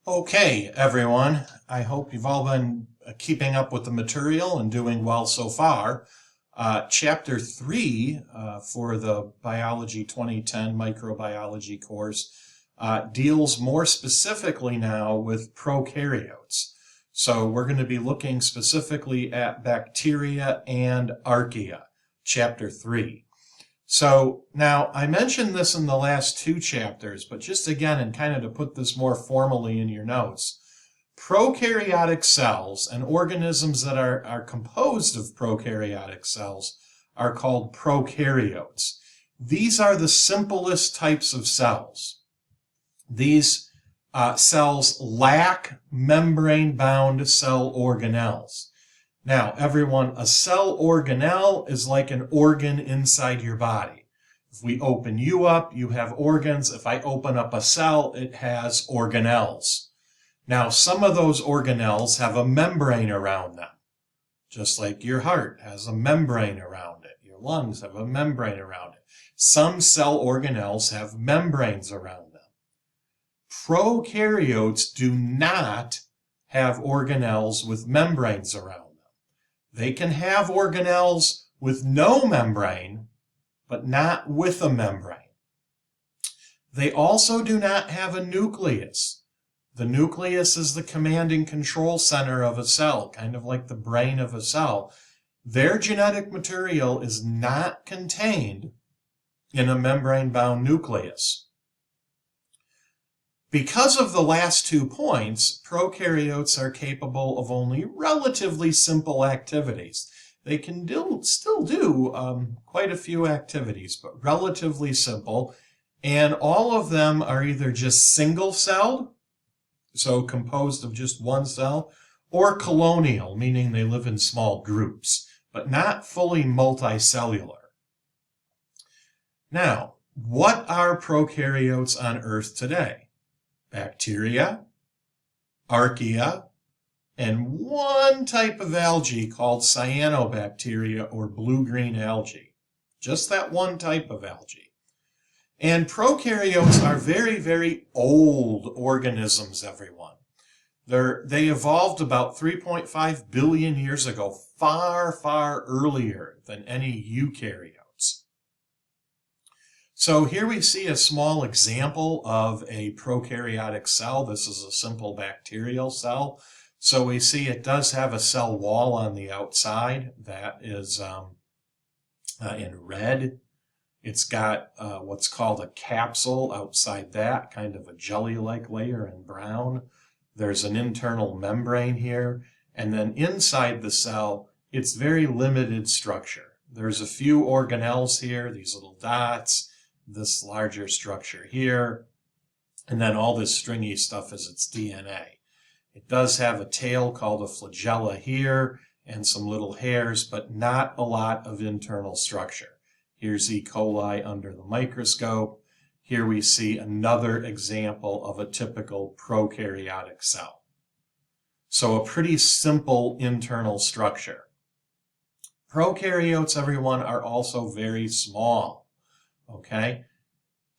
Okay, everyone. I hope you've all been keeping up with the material and doing well so far. Chapter 3 for the Biology 2010 microbiology course deals more specifically now with prokaryotes. So we're going to be looking specifically at bacteria and archaea, Chapter 3. So now I mentioned this in the last two chapters, but just again, and kind of to put this more formally in your notes, prokaryotic cells and organisms that are composed of prokaryotic cells are called prokaryotes. These are the simplest types of cells. These cells lack membrane-bound cell organelles. Now, everyone, a cell organelle is like an organ inside your body. If we open you up, you have organs. If I open up a cell, it has organelles. Now, some of those organelles have a membrane around them, just like your heart has a membrane around it. Your lungs have a membrane around it. Some cell organelles have membranes around them. Prokaryotes do not have organelles with membranes around them. They can have organelles with no membrane, but not with a membrane. They also do not have a nucleus. The nucleus is the command and control center of a cell, kind of like the brain of a cell. Their genetic material is not contained in a membrane-bound nucleus. Because of the last 2 points, prokaryotes are capable of only relatively simple activities. They can still do quite a few activities, but relatively simple. And all of them are either just single-celled, so composed of just one cell, or colonial, meaning they live in small groups, but not fully multicellular. Now, what are prokaryotes on Earth today? Bacteria, archaea, and one type of algae called cyanobacteria or blue-green algae. Just that one type of algae. And prokaryotes are very, very old organisms, everyone. They evolved about 3.5 billion years ago, far, far earlier than any eukaryotes. So here we see a small example of a prokaryotic cell. This is a simple bacterial cell. So we see it does have a cell wall on the outside that is in red. It's got what's called a capsule outside that, kind of a jelly-like layer in brown. There's an internal membrane here. And then inside the cell, it's very limited structure. There's a few organelles here, these little dots, this larger structure here, and then all this stringy stuff is its DNA. It does have a tail called a flagella here and some little hairs, but not a lot of internal structure. Here's E. coli under the microscope. Here we see another example of a typical prokaryotic cell. So a pretty simple internal structure. Prokaryotes, everyone, are also very small. Okay?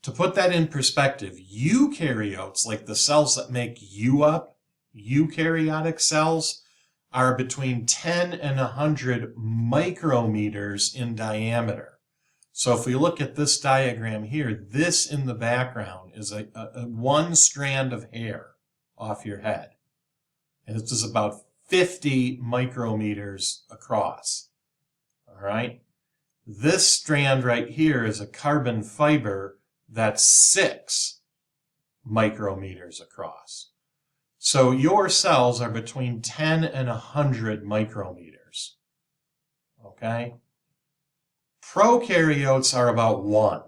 To put that in perspective, eukaryotes, like the cells that make you up, eukaryotic cells, are between 10 and 100 micrometers in diameter. So if we look at this diagram here, this in the background is a one strand of hair off your head. And this is about 50 micrometers across. All right? This strand right here is a carbon fiber that's 6 micrometers across. So your cells are between 10 and 100 micrometers. Okay? Prokaryotes are about 1.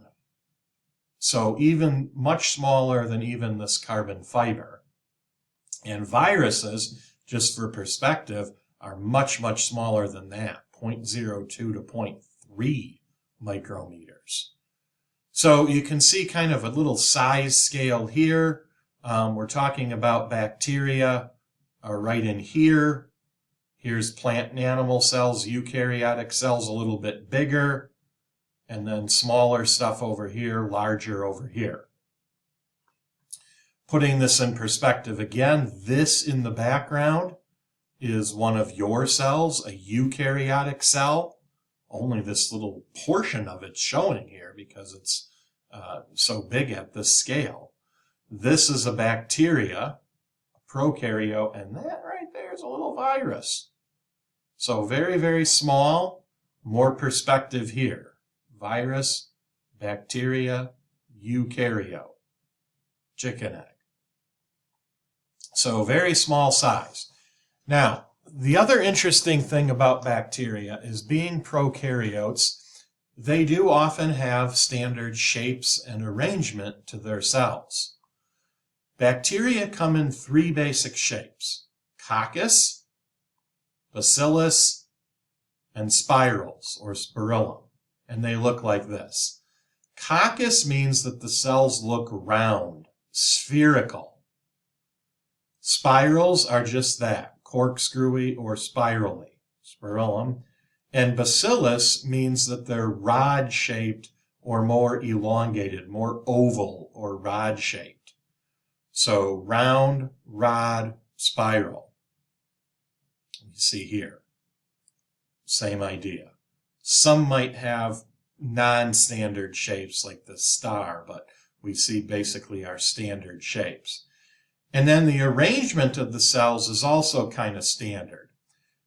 So even much smaller than even this carbon fiber. And viruses, just for perspective, are much, much smaller than that, 0.02 to 0.3 micrometers. So you can see kind of a little size scale here. We're talking about bacteria right in here. Here's plant and animal cells, eukaryotic cells a little bit bigger, and then smaller stuff over here, larger over here. Putting this in perspective again, this in the background is one of your cells, a eukaryotic cell. Only this little portion of it's showing here because it's so big at this scale. This is a bacteria, a prokaryote, and that right there is a little virus. So very, very small, more perspective here. Virus, bacteria, eukaryote, chicken egg. So very small size. Now, the other interesting thing about bacteria is being prokaryotes, they do often have standard shapes and arrangement to their cells. Bacteria come in three basic shapes: coccus, bacillus, and spirals or spirillum. And they look like this. Coccus means that the cells look round, spherical. Spirals are just that, corkscrewy or spirally, spirillum. And bacillus means that they're rod-shaped or more elongated, more oval or rod-shaped. So round, rod, spiral. You see here, same idea. Some might have non-standard shapes like the star, but we see basically our standard shapes. And then the arrangement of the cells is also kind of standard.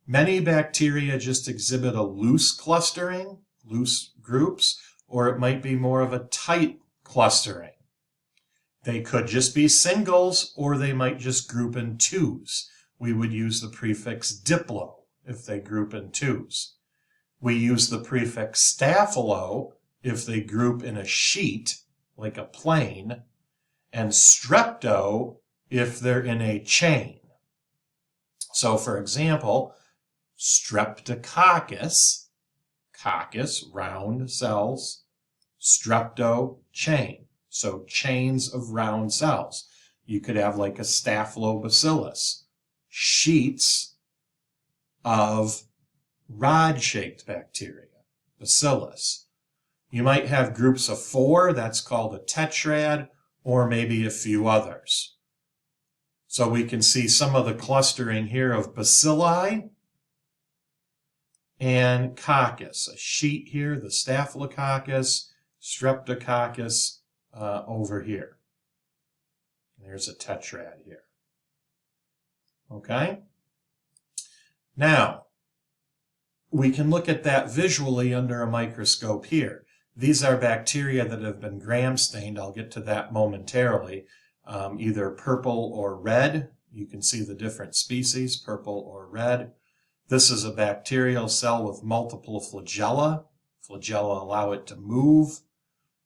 Many bacteria just exhibit a loose clustering, loose groups, or it might be more of a tight clustering. They could just be singles, or they might just group in twos. We would use the prefix diplo if they group in twos. We use the prefix staphylo if they group in a sheet, like a plane, and strepto if they're in a chain. So, for example, streptococcus, coccus, round cells, strepto, chain. So chains of round cells. You could have like a staphylobacillus, sheets of rod-shaped bacteria, bacillus. You might have groups of 4, that's called a tetrad, or maybe a few others. So we can see some of the clustering here of bacilli and coccus. A sheet here, the staphylococcus, streptococcus over here. There's a tetrad here. Okay? Now, we can look at that visually under a microscope here. These are bacteria that have been gram-stained. I'll get to that momentarily. Either purple or red. You can see the different species, purple or red. This is a bacterial cell with multiple flagella. Flagella allow it to move.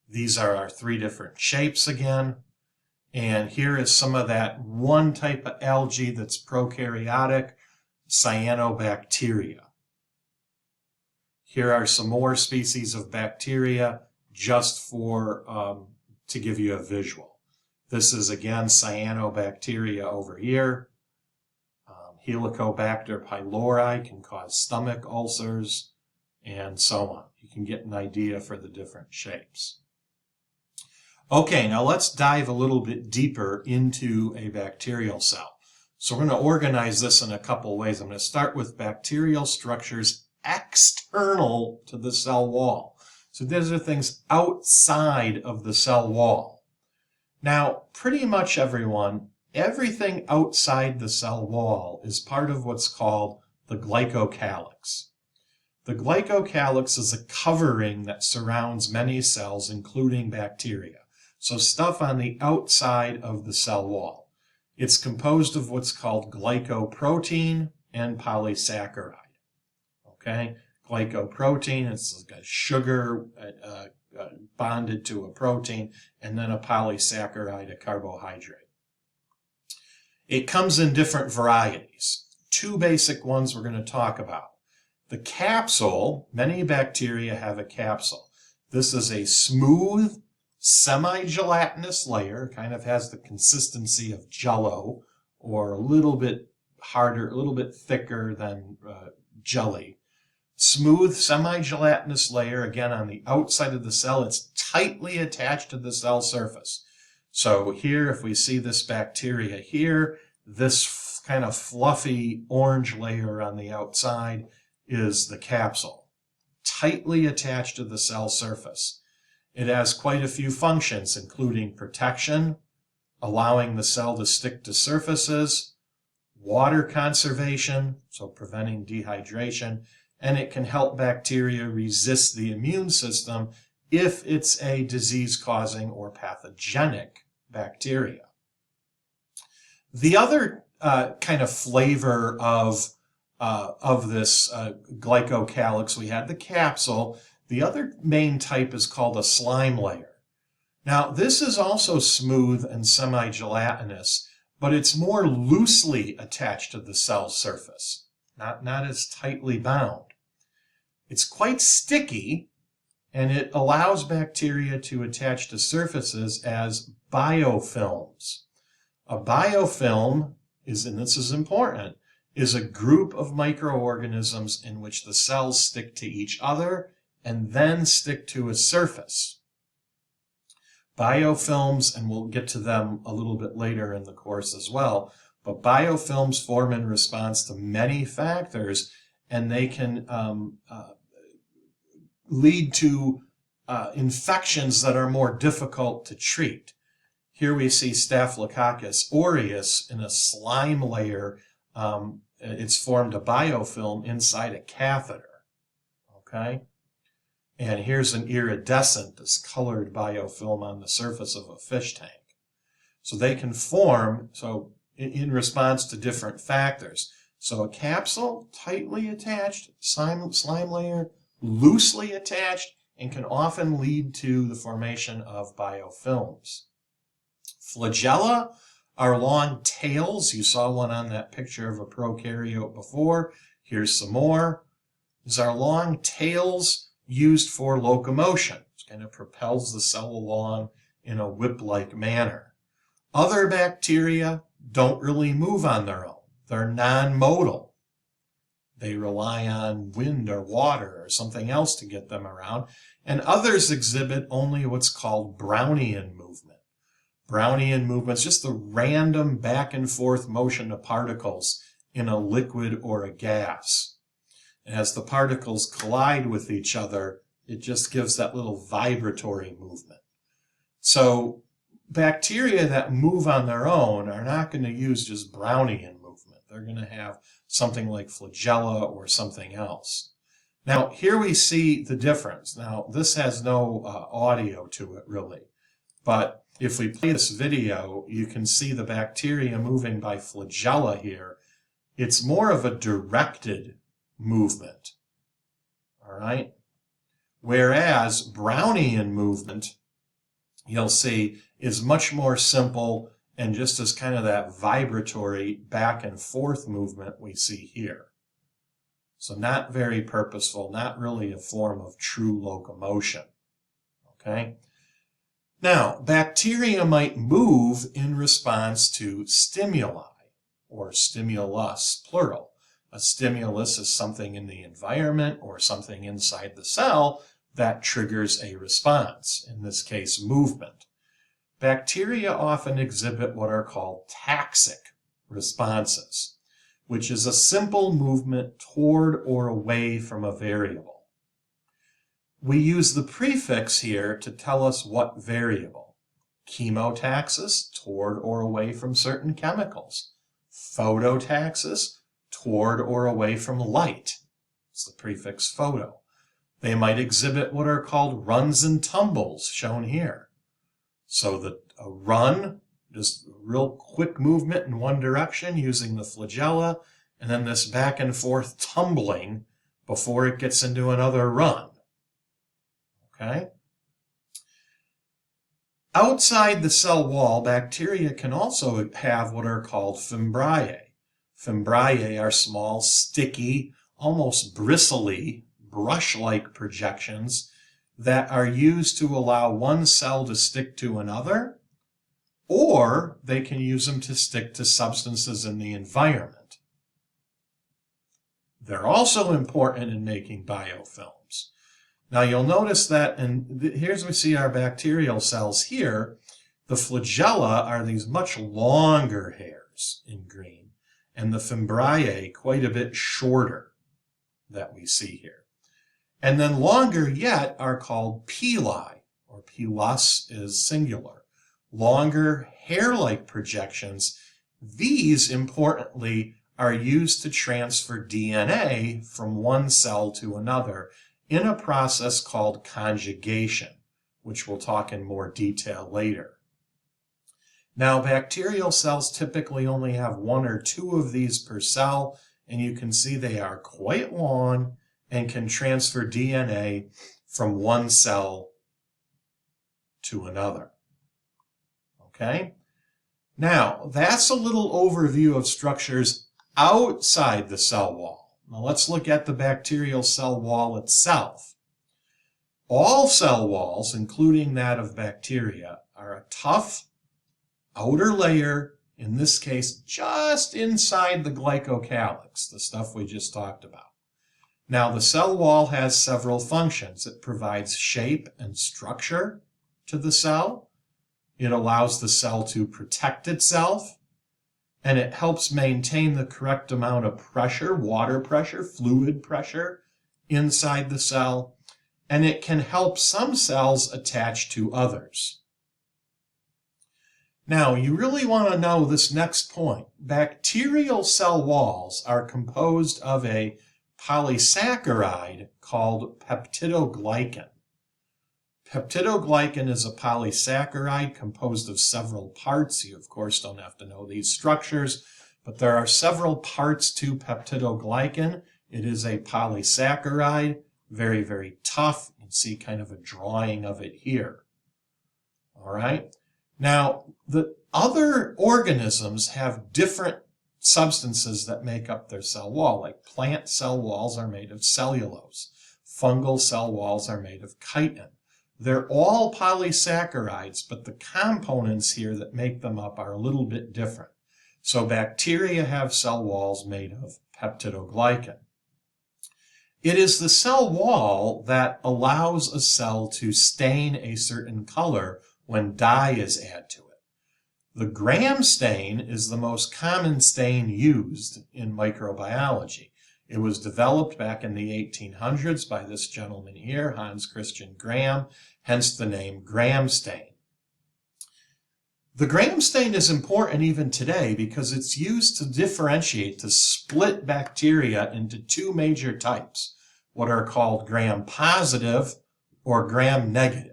These are our 3 different shapes again. And here is some of that one type of algae that's prokaryotic, cyanobacteria. Here are some more species of bacteria just for to give you a visual. This is again cyanobacteria over here. Helicobacter pylori can cause stomach ulcers and so on. You can get an idea for the different shapes. Okay, now let's dive a little bit deeper into a bacterial cell. So we're going to organize this in a couple ways. I'm going to start with bacterial structures external to the cell wall. So these are things outside of the cell wall. Now, pretty much everything outside the cell wall is part of what's called the glycocalyx. The glycocalyx is a covering that surrounds many cells, including bacteria. So stuff on the outside of the cell wall. It's composed of what's called glycoprotein and polysaccharide. Okay, glycoprotein is like a sugar bonded to a protein, and then a polysaccharide, a carbohydrate. It comes in different varieties. 2 basic ones we're going to talk about. The capsule, many bacteria have a capsule. This is a smooth, semi-gelatinous layer, kind of has the consistency of Jell-O, or a little bit harder, a little bit thicker than jelly. Smooth, semi-gelatinous layer, again on the outside of the cell. It's tightly attached to the cell surface. So here, if we see this bacteria here, this kind of fluffy orange layer on the outside is the capsule, tightly attached to the cell surface. It has quite a few functions, including protection, allowing the cell to stick to surfaces, water conservation, so preventing dehydration, and it can help bacteria resist the immune system if it's a disease-causing or pathogenic bacteria. The other kind of flavor of this glycocalyx, we had the capsule. The other main type is called a slime layer. Now, this is also smooth and semi-gelatinous, but it's more loosely attached to the cell surface, not as tightly bound. It's quite sticky, and it allows bacteria to attach to surfaces as biofilms. A biofilm is, and this is important, is a group of microorganisms in which the cells stick to each other and then stick to a surface. Biofilms, and we'll get to them a little bit later in the course as well, but biofilms form in response to many factors, and they can lead to infections that are more difficult to treat. Here we see Staphylococcus aureus in a slime layer. It's formed a biofilm inside a catheter. Okay? And here's an iridescent, this colored biofilm on the surface of a fish tank. So they can form, in response to different factors. So a capsule, tightly attached, slime layer, loosely attached, and can often lead to the formation of biofilms. Flagella are long tails. You saw one on that picture of a prokaryote before. Here's some more. These are long tails used for locomotion. It kind of propels the cell along in a whip-like manner. Other bacteria don't really move on their own. They're non-modal. They rely on wind or water or something else to get them around. And others exhibit only what's called Brownian movement. Brownian movement is just the random back and forth motion of particles in a liquid or a gas. And as the particles collide with each other, it just gives that little vibratory movement. So bacteria that move on their own are not going to use just Brownian movement. They're going to have something like flagella or something else. Now, here we see the difference. Now, this has no audio to it, really. But if we play this video, you can see the bacteria moving by flagella here. It's more of a directed movement. All right? Whereas Brownian movement, you'll see, is much more simple and just as kind of that vibratory back and forth movement we see here. So not very purposeful, not really a form of true locomotion. Okay? Now, bacteria might move in response to stimuli, or stimulus, plural. A stimulus is something in the environment or something inside the cell that triggers a response, in this case, movement. Bacteria often exhibit what are called taxic responses, which is a simple movement toward or away from a variable. We use the prefix here to tell us what variable. Chemotaxis, toward or away from certain chemicals. Phototaxis, toward or away from light. It's the prefix photo. They might exhibit what are called runs and tumbles, shown here. So a run, just real quick movement in one direction using the flagella, and then this back and forth tumbling before it gets into another run. Okay? Outside the cell wall, bacteria can also have what are called fimbriae. Fimbriae are small, sticky, almost bristly, brush-like projections that are used to allow one cell to stick to another, or they can use them to stick to substances in the environment. They're also important in making biofilms. Now you'll notice that, and here's we see our bacterial cells here. The flagella are these much longer hairs in green, and the fimbriae quite a bit shorter that we see here. And then longer yet are called pili, or pilus is singular. Longer hair-like projections. These, importantly, are used to transfer DNA from one cell to another in a process called conjugation, which we'll talk in more detail later. Now, bacterial cells typically only have one or two of these per cell, and you can see they are quite long and can transfer DNA from one cell to another. Okay? Now, that's a little overview of structures outside the cell wall. Now, let's look at the bacterial cell wall itself. All cell walls, including that of bacteria, are a tough outer layer, in this case, just inside the glycocalyx, the stuff we just talked about. Now, the cell wall has several functions. It provides shape and structure to the cell. It allows the cell to protect itself, and it helps maintain the correct amount of pressure, water pressure, fluid pressure inside the cell, and it can help some cells attach to others. Now, you really want to know this next point. Bacterial cell walls are composed of a polysaccharide called peptidoglycan. Peptidoglycan is a polysaccharide composed of several parts. You, of course, don't have to know these structures, but there are several parts to peptidoglycan. It is a polysaccharide, very, very tough. You can see kind of a drawing of it here. All right. Now, the other organisms have different substances that make up their cell wall, like plant cell walls are made of cellulose. Fungal cell walls are made of chitin. They're all polysaccharides, but the components here that make them up are a little bit different. So bacteria have cell walls made of peptidoglycan. It is the cell wall that allows a cell to stain a certain color when dye is added to it. The Gram stain is the most common stain used in microbiology. It was developed back in the 1800s by this gentleman here, Hans Christian Gram, hence the name Gram stain. The Gram stain is important even today because it's used to differentiate, to split bacteria into two major types, what are called Gram-positive or Gram-negative.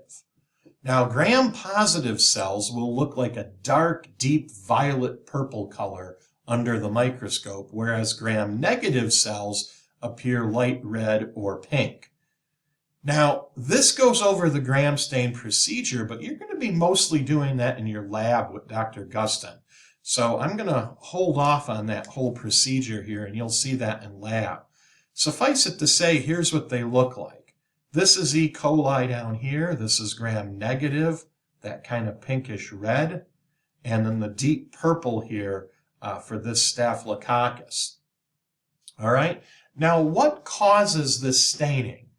Now, Gram-positive cells will look like a dark, deep violet purple color under the microscope, whereas Gram-negative cells appear light red or pink. Now, this goes over the Gram stain procedure, but you're going to be mostly doing that in your lab with Dr. Gustin. So I'm going to hold off on that whole procedure here, and you'll see that in lab. Suffice it to say, here's what they look like. This is E. coli down here. This is Gram-negative, that kind of pinkish red. And then the deep purple here for this Staphylococcus. All right. Now, what causes this staining?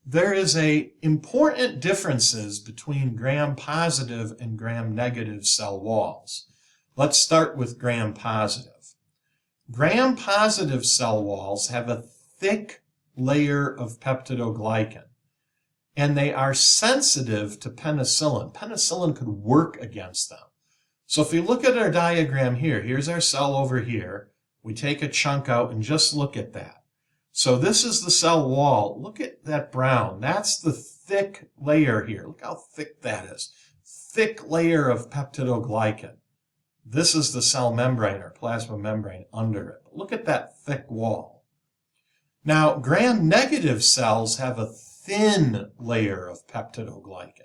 There is important differences between Gram-positive and Gram-negative cell walls. Let's start with Gram-positive. Gram-positive cell walls have a thick layer of peptidoglycan, and they are sensitive to penicillin. Penicillin could work against them. So if you look at our diagram here, here's our cell over here. We take a chunk out and just look at that. So this is the cell wall. Look at that brown. That's the thick layer here. Look how thick that is. Thick layer of peptidoglycan. This is the cell membrane or plasma membrane under it. Look at that thick wall. Now, Gram-negative cells have a thin layer of peptidoglycan.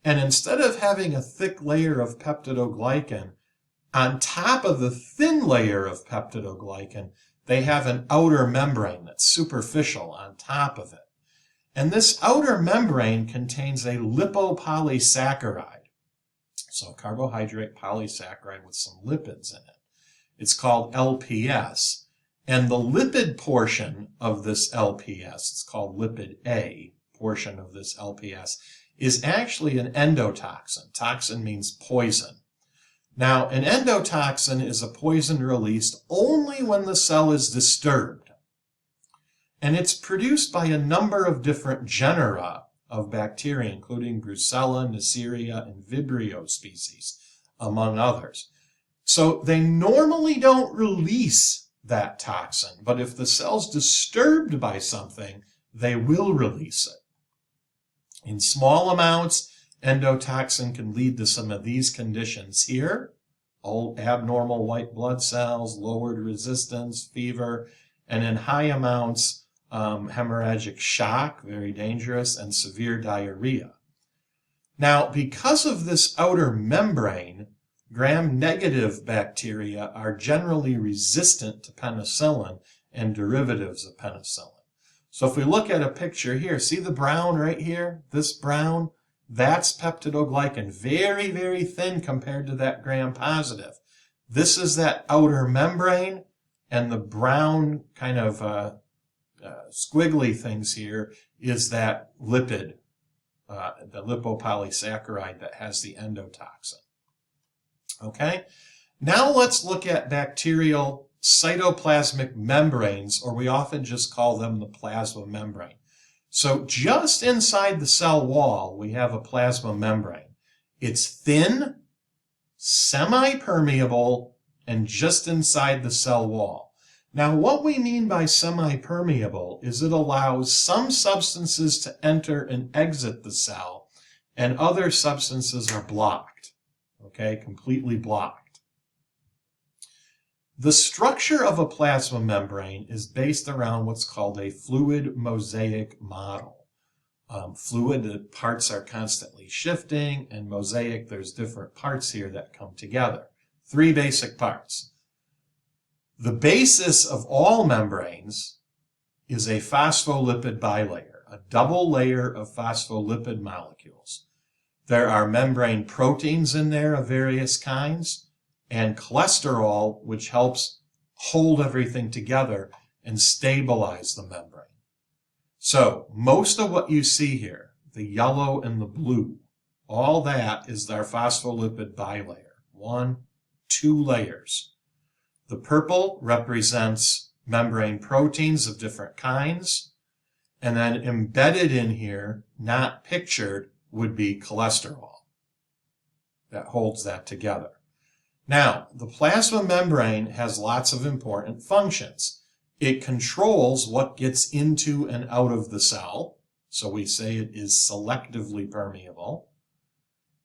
And instead of having a thick layer of peptidoglycan, on top of the thin layer of peptidoglycan, they have an outer membrane that's superficial on top of it. And this outer membrane contains a lipopolysaccharide. So carbohydrate polysaccharide with some lipids in it. It's called LPS. And the lipid portion of this LPS, it's called lipid A portion of this LPS, is actually an endotoxin. Toxin means poison. Now, an endotoxin is a poison released only when the cell is disturbed. And it's produced by a number of different genera of bacteria, including Brucella, Neisseria, and Vibrio species, among others. So they normally don't release that toxin, but if the cell's disturbed by something, they will release it. In small amounts, endotoxin can lead to some of these conditions here: abnormal white blood cells, lowered resistance, fever, and in high amounts, hemorrhagic shock, very dangerous, and severe diarrhea. Now, because of this outer membrane, gram-negative bacteria are generally resistant to penicillin and derivatives of penicillin. So if we look at a picture here, see the brown right here? This brown, that's peptidoglycan, very, very thin compared to that gram-positive. This is that outer membrane, and the brown kind of squiggly things here is that lipid, the lipopolysaccharide that has the endotoxin. Okay, now let's look at bacterial cytoplasmic membranes, or we often just call them the plasma membrane. So just inside the cell wall, we have a plasma membrane. It's thin, semi-permeable, and just inside the cell wall. Now, what we mean by semi-permeable is it allows some substances to enter and exit the cell, and other substances are blocked. Okay, completely blocked. The structure of a plasma membrane is based around what's called a fluid mosaic model. Fluid, the parts are constantly shifting, and mosaic, there's different parts here that come together. Three basic parts. The basis of all membranes is a phospholipid bilayer, a double layer of phospholipid molecules. There are membrane proteins in there of various kinds, and cholesterol, which helps hold everything together and stabilize the membrane. So most of what you see here, the yellow and the blue, all that is our phospholipid bilayer. 1, 2 layers. The purple represents membrane proteins of different kinds, and then embedded in here, not pictured, would be cholesterol that holds that together. Now, the plasma membrane has lots of important functions. It controls what gets into and out of the cell, so we say it is selectively permeable.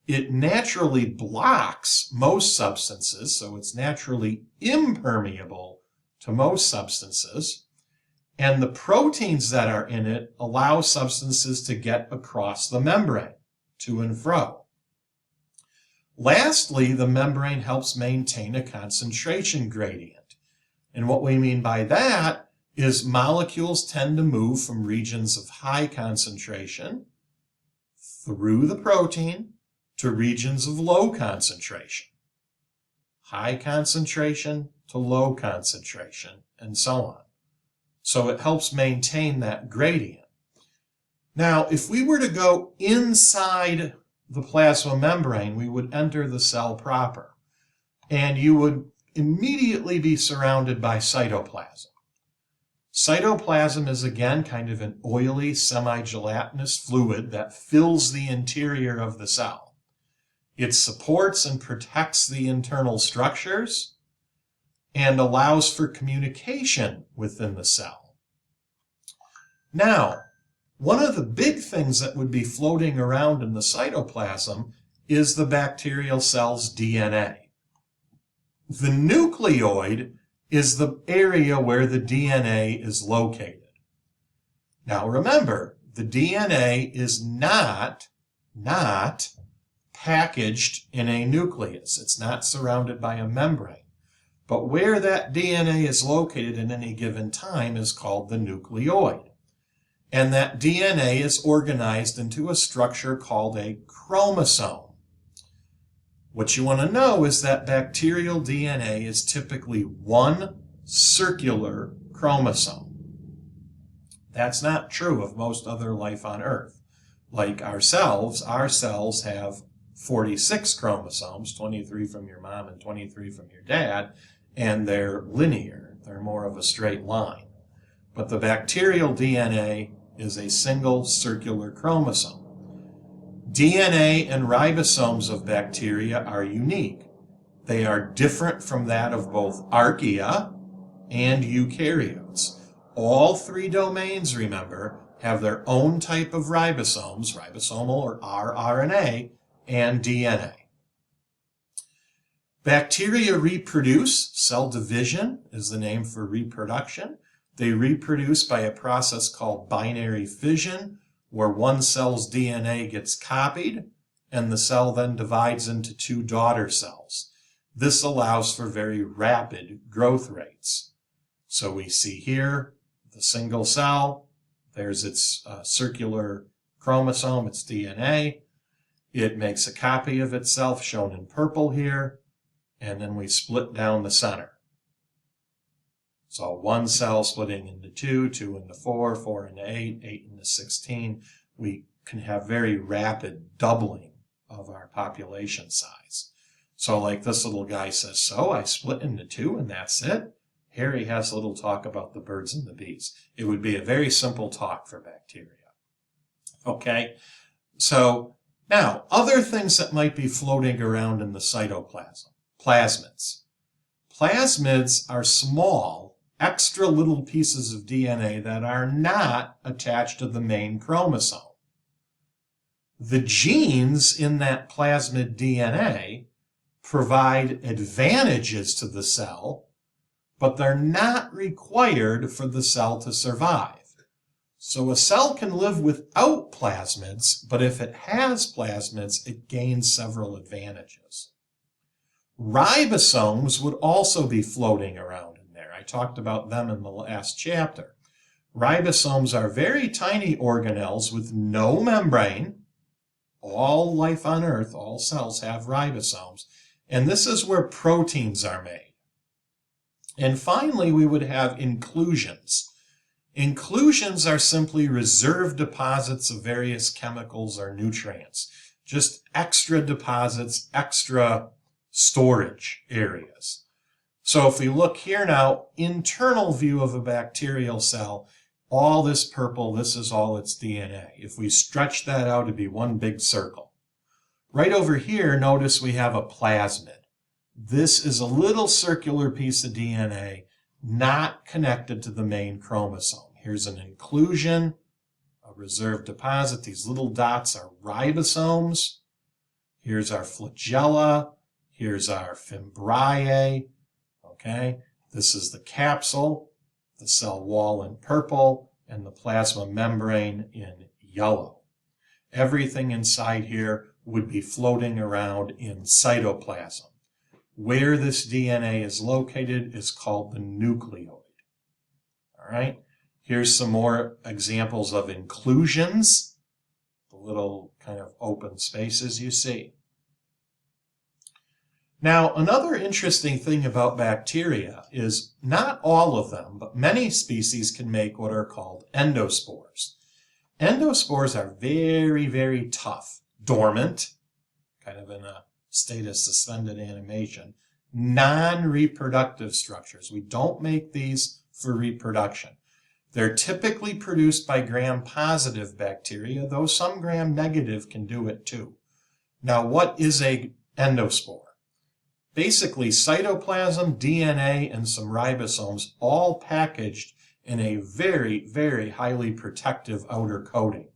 It naturally blocks most substances, so it's naturally impermeable to most substances. And the proteins that are in it allow substances to get across the membrane, to and fro. Lastly, the membrane helps maintain a concentration gradient. And what we mean by that is molecules tend to move from regions of high concentration through the protein to regions of low concentration. High concentration to low concentration, and so on. So it helps maintain that gradient. Now, if we were to go inside the plasma membrane, we would enter the cell proper, and you would immediately be surrounded by cytoplasm. Cytoplasm is again kind of an oily, semi-gelatinous fluid that fills the interior of the cell. It supports and protects the internal structures and allows for communication within the cell. Now, one of the big things that would be floating around in the cytoplasm is the bacterial cell's DNA. The nucleoid is the area where the DNA is located. Now remember, the DNA is not packaged in a nucleus. It's not surrounded by a membrane. But where that DNA is located at any given time is called the nucleoid. And that DNA is organized into a structure called a chromosome. What you want to know is that bacterial DNA is typically one circular chromosome. That's not true of most other life on Earth. Like our cells have 46 chromosomes, 23 from your mom and 23 from your dad, and they're linear. They're more of a straight line. But the bacterial DNA is a single circular chromosome. DNA and ribosomes of bacteria are unique. They are different from that of both Archaea and eukaryotes. All three domains, remember, have their own type of ribosomes, ribosomal or rRNA, and DNA. Bacteria reproduce. Cell division is the name for reproduction. They reproduce by a process called binary fission, where one cell's DNA gets copied, and the cell then divides into two daughter cells. This allows for very rapid growth rates. So we see here the single cell. There's its circular chromosome, its DNA. It makes a copy of itself, shown in purple here, and then we split down the center. So one cell splitting into two, two into four, four into eight, eight into 16. We can have very rapid doubling of our population size. So like this little guy says, so I split into two and that's it. Here he has a little talk about the birds and the bees. It would be a very simple talk for bacteria. Okay, so now other things that might be floating around in the cytoplasm. Plasmids. Plasmids are small, extra little pieces of DNA that are not attached to the main chromosome. The genes in that plasmid DNA provide advantages to the cell, but they're not required for the cell to survive. So a cell can live without plasmids, but if it has plasmids, it gains several advantages. Ribosomes would also be floating around in there. I talked about them in the last chapter. Ribosomes are very tiny organelles with no membrane. All life on Earth, all cells have ribosomes. And this is where proteins are made. And finally, we would have inclusions. Inclusions are simply reserve deposits of various chemicals or nutrients. Just extra deposits, extra storage areas. So if we look here now, internal view of a bacterial cell, all this purple, this is all its DNA. If we stretch that out, it'd be one big circle. Right over here, notice we have a plasmid. This is a little circular piece of DNA not connected to the main chromosome. Here's an inclusion, a reserve deposit. These little dots are ribosomes. Here's our flagella. Here's our fimbriae. Okay, this is the capsule, the cell wall in purple, and the plasma membrane in yellow. Everything inside here would be floating around in cytoplasm. Where this DNA is located is called the nucleoid. All right, here's some more examples of inclusions, the little kind of open spaces you see. Now, another interesting thing about bacteria is not all of them, but many species can make what are called endospores. Endospores are very, very tough, dormant, kind of in a state of suspended animation, non-reproductive structures. We don't make these for reproduction. They're typically produced by gram-positive bacteria, though some gram-negative can do it too. Now, what is a endospore? Basically, cytoplasm, DNA, and some ribosomes all packaged in a very, very highly protective outer coating.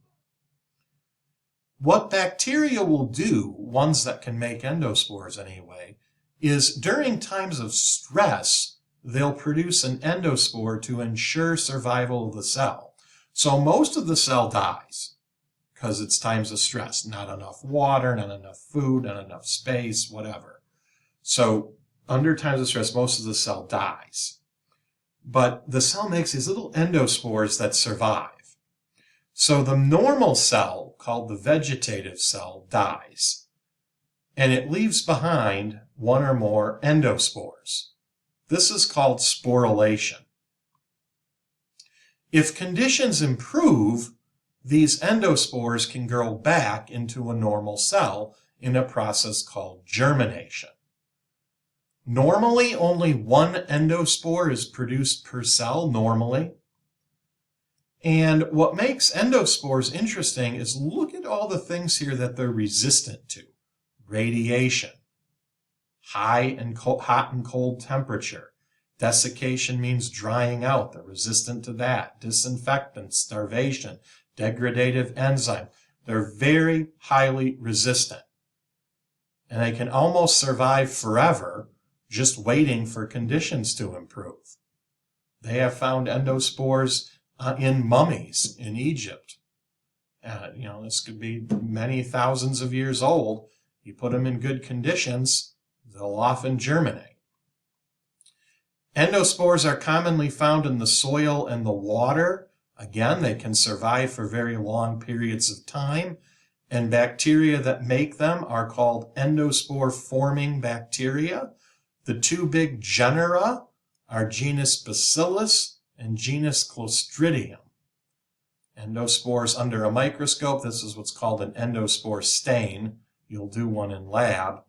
What bacteria will do, ones that can make endospores anyway, is during times of stress, they'll produce an endospore to ensure survival of the cell. So most of the cell dies because it's times of stress. Not enough water, not enough food, not enough space, whatever. So under times of stress, most of the cell dies. But the cell makes these little endospores that survive. So the normal cell, called the vegetative cell, dies. And it leaves behind one or more endospores. This is called sporulation. If conditions improve, these endospores can grow back into a normal cell in a process called germination. Normally, only one endospore is produced per cell normally. And what makes endospores interesting is look at all the things here that they're resistant to. Radiation, hot and cold temperature. Desiccation means drying out. They're resistant to that. Disinfectants, starvation, degradative enzyme. They're very highly resistant. And they can almost survive forever just waiting for conditions to improve. They have found endospores in mummies in Egypt. This could be many thousands of years old. You put them in good conditions, they'll often germinate. Endospores are commonly found in the soil and the water. Again, they can survive for very long periods of time. And bacteria that make them are called endospore-forming bacteria. The two big genera are genus Bacillus and genus Clostridium. Endospores under a microscope, this is what's called an endospore stain. You'll do one in lab.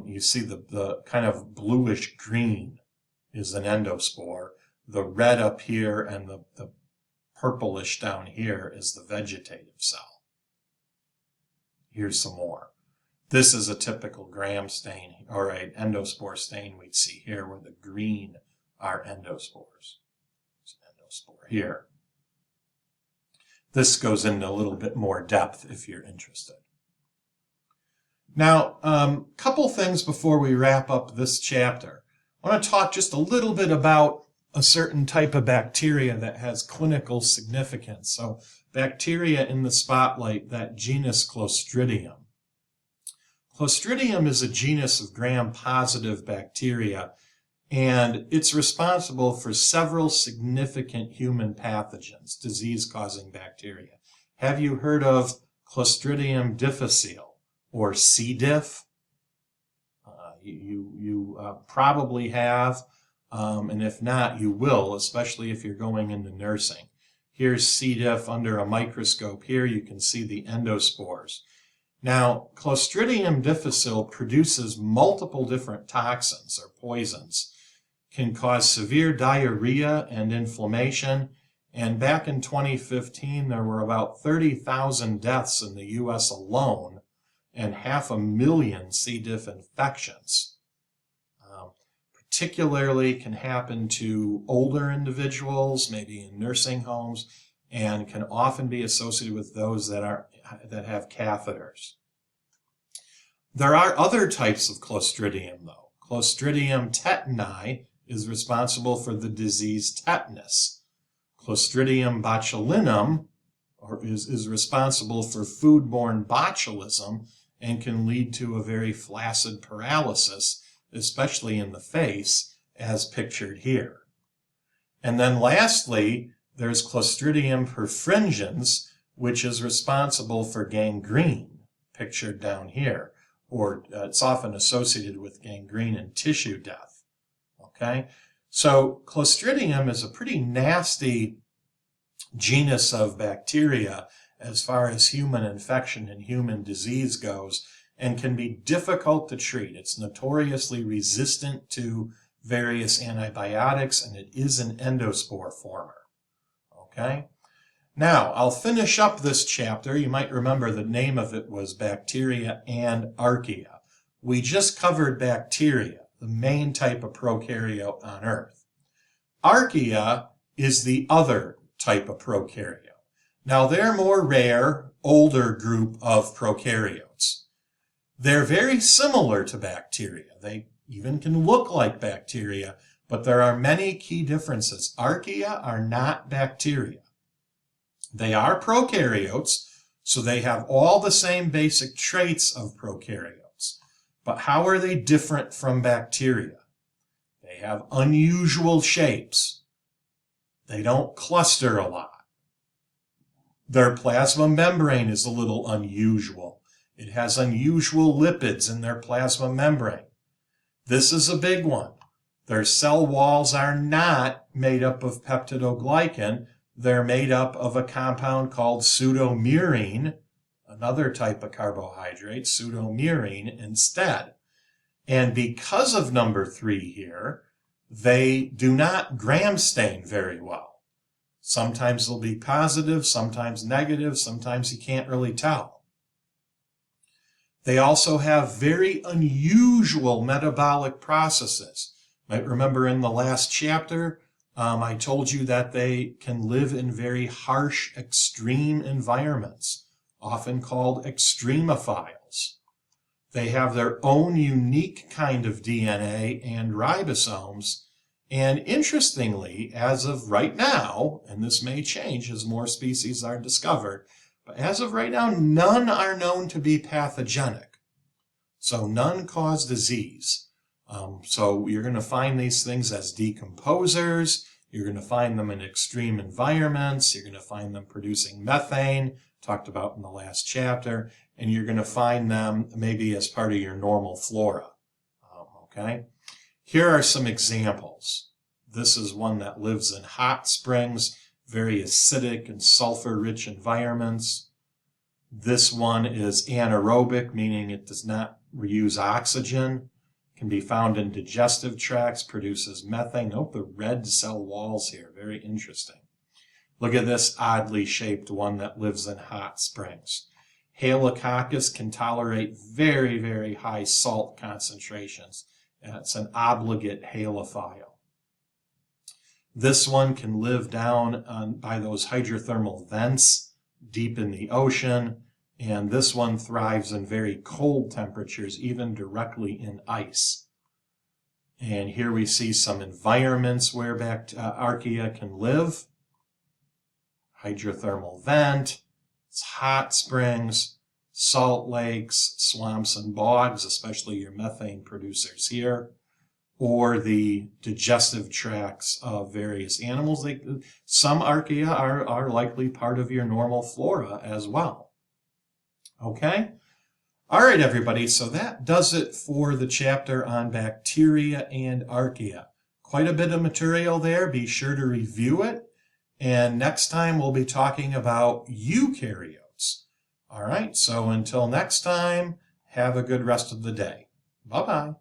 You see the kind of bluish green is an endospore. The red up here and the purplish down here is the vegetative cell. Here's some more. This is a typical gram stain, or an endospore stain we'd see here, where the green are endospores. There's an endospore here. This goes into a little bit more depth if you're interested. Now, couple things before we wrap up this chapter. I want to talk just a little bit about a certain type of bacteria that has clinical significance. So, bacteria in the spotlight, that genus Clostridium. Clostridium is a genus of gram-positive bacteria, and it's responsible for several significant human pathogens, disease-causing bacteria. Have you heard of Clostridium difficile, or C. diff? You probably have, and if not, you will, especially if you're going into nursing. Here's C. diff under a microscope. Here you can see the endospores. Now, Clostridium difficile produces multiple different toxins or poisons, can cause severe diarrhea and inflammation, and back in 2015 there were about 30,000 deaths in the U.S. alone and 500,000 C. diff infections. Particularly can happen to older individuals, maybe in nursing homes, and can often be associated with those that have catheters. There are other types of Clostridium, though. Clostridium tetani is responsible for the disease tetanus. Clostridium botulinum is responsible for foodborne botulism and can lead to a very flaccid paralysis, especially in the face, as pictured here. And then lastly, there's Clostridium perfringens, which is responsible for gangrene, pictured down here, or it's often associated with gangrene and tissue death. Okay? So Clostridium is a pretty nasty genus of bacteria as far as human infection and human disease goes, and can be difficult to treat. It's notoriously resistant to various antibiotics, and it is an endospore former. Okay? Now, I'll finish up this chapter. You might remember the name of it was Bacteria and Archaea. We just covered bacteria, the main type of prokaryote on Earth. Archaea is the other type of prokaryote. Now, they're more rare, older group of prokaryotes. They're very similar to bacteria. They even can look like bacteria, but there are many key differences. Archaea are not bacteria. They are prokaryotes, so they have all the same basic traits of prokaryotes. But how are they different from bacteria? They have unusual shapes. They don't cluster a lot. Their plasma membrane is a little unusual. It has unusual lipids in their plasma membrane. This is a big one. Their cell walls are not made up of peptidoglycan, they're made up of a compound called pseudomurine, another type of carbohydrate, pseudomurine instead. And because of number 3 here, they do not gram stain very well. Sometimes they'll be positive, sometimes negative, sometimes you can't really tell. They also have very unusual metabolic processes. You might remember in the last chapter, I told you that they can live in very harsh, extreme environments, often called extremophiles. They have their own unique kind of DNA and ribosomes. And interestingly, as of right now, and this may change as more species are discovered, but as of right now, none are known to be pathogenic. So none cause disease. So you're going to find these things as decomposers. You're going to find them in extreme environments. You're going to find them producing methane, talked about in the last chapter, and you're going to find them maybe as part of your normal flora. Okay? Here are some examples. This is one that lives in hot springs, very acidic and sulfur-rich environments. This one is anaerobic, meaning it does not reuse oxygen. Can be found in digestive tracts, produces methane. Note the red cell walls here, very interesting. Look at this oddly shaped one that lives in hot springs. Halococcus can tolerate very, very high salt concentrations. It's an obligate halophile. This one can live down by those hydrothermal vents deep in the ocean. And this one thrives in very cold temperatures, even directly in ice. And here we see some environments where Archaea can live. Hydrothermal vent, it's hot springs, salt lakes, swamps and bogs, especially your methane producers here, or the digestive tracts of various animals. Some Archaea are likely part of your normal flora as well. Okay? All right, everybody, so that does it for the chapter on bacteria and Archaea. Quite a bit of material there. Be sure to review it. And next time we'll be talking about eukaryotes. All right, so until next time, have a good rest of the day. Bye-bye.